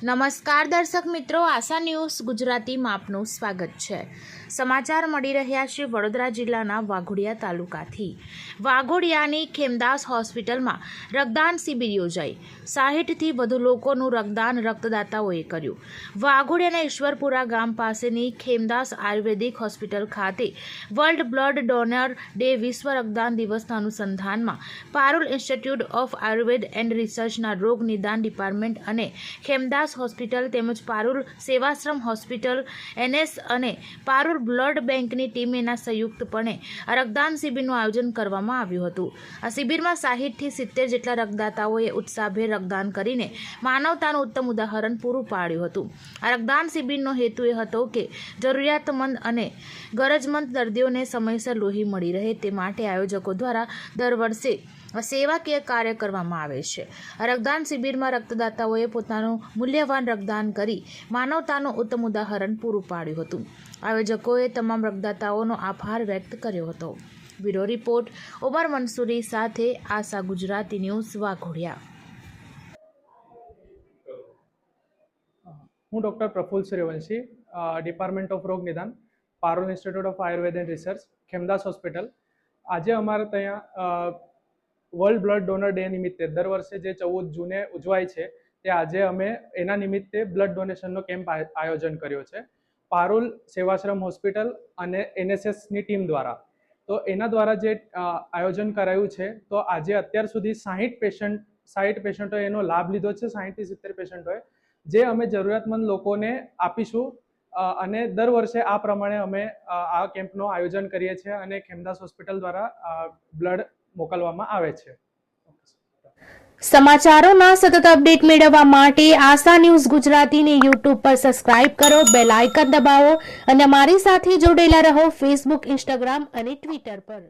નમસ્કાર દર્શક મિત્રો, આશા ન્યૂઝ ગુજરાતીમાં આપનું સ્વાગત છે। સમાચાર મળી રહ્યા છે વડોદરા જિલ્લાના વાઘોડિયા તાલુકાથી। વાઘોડિયાની ખેમદાસ હોસ્પિટલમાં રક્તદાન શિબિર યોજાઈ। 60થી વધુ લોકોનું રક્તદાન રક્તદાતાઓએ કર્યું। વાઘોડિયાના ઈશ્વરપુરા ગામ પાસેની ખેમદાસ આયુર્વેદિક હોસ્પિટલ ખાતે વર્લ્ડ બ્લડ ડોનર ડે વિશ્વ રક્તદાન દિવસના અનુસંધાનમાં Parul institute of Ayurveda and રિસર્ચના રોગ નિદાન ડિપાર્ટમેન્ટ અને ખેમદાસ હોસ્પિટલ તેમજ પારુલ સેવાશ્રમ હોસ્પિટલ એનએસ અને પારુલ બ્લડ બેંકની ટીમેના સંયુક્તપણે આ રક્તદાન શિબિરનું આયોજન કરવામાં આવ્યું હતું। આ શિબિરમાં 60થી 70 જેટલા રક્તદાતાઓએ ઉત્સાહભેર રક્તદાન કરીને માનવતાનું ઉત્તમ ઉદાહરણ પૂરું પાડ્યું હતું। આ રક્તદાન શિબિરનો હેતુ એ હતો કે જરૂરિયાતમંદ અને ગરજમંદ દર્દીઓને સમયસર લોહી મળી રહે તે માટે આયોજકો દ્વારા દર વર્ષે સેવાકીય કાર્ય કરવામાં આવે છે। આ રક્તદાન શિબિરમાં રક્તદાતાઓએ પોતાનું મૂલ્યવાન રક્તદાન કરી માનવતાનું ઉત્તમ ઉદાહરણ પૂરું પાડ્યું હતું। આયોજકોએ તમામ રક્તદાતાઓનો આભાર વ્યક્ત કર્યો હતો। બ્યુરો રિપોર્ટ ઉમર મંસૂરી સાથે આશા ગુજરાતી ન્યૂઝ વાઘોડિયા। હું doctor Praful Suryavanshi, department of રોગ નિદાન, Parul institute of Ayurveda and research, Khemdas hospital. આજે અમારે ત્યાં વર્લ્ડ બ્લડ ડોનર ડે નિમિત્તે દર વર્ષે જે 14 જૂને ઉજવાય છે તે આજે અમે એના નિમિત્તે બ્લડ ડોનેશનનો કેમ્પ આયોજન કર્યો છે પારુલ સેવાશ્રમ હોસ્પિટલ અને એનએસએસની ટીમ દ્વારા। તો એના દ્વારા જે આયોજન કરાયું છે તો આજે અત્યાર સુધી 60 પેશન્ટોએ એનો લાભ લીધો છે। 60થી 70 પેશન્ટોએ જે અમે જરૂરિયાતમંદ લોકોને આપીશું અને દર વર્ષે આ પ્રમાણે અમે આ કેમ્પનું આયોજન કરીએ છીએ અને ખેમદાસ હોસ્પિટલ દ્વારા બ્લડ મોકલવામાં આવે છે। સમાચારોના સતત અપડેટ મેળવવા માટે આશા ન્યૂઝ ગુજરાતીને યુટ્યુબ પર સબસ્ક્રાઇબ કરો, બેલ આઇકન દબાવો અને અમારી સાથે જોડેલા રહો ફેસબુક, ઇન્સ્ટાગ્રામ અને ટ્વિટર પર।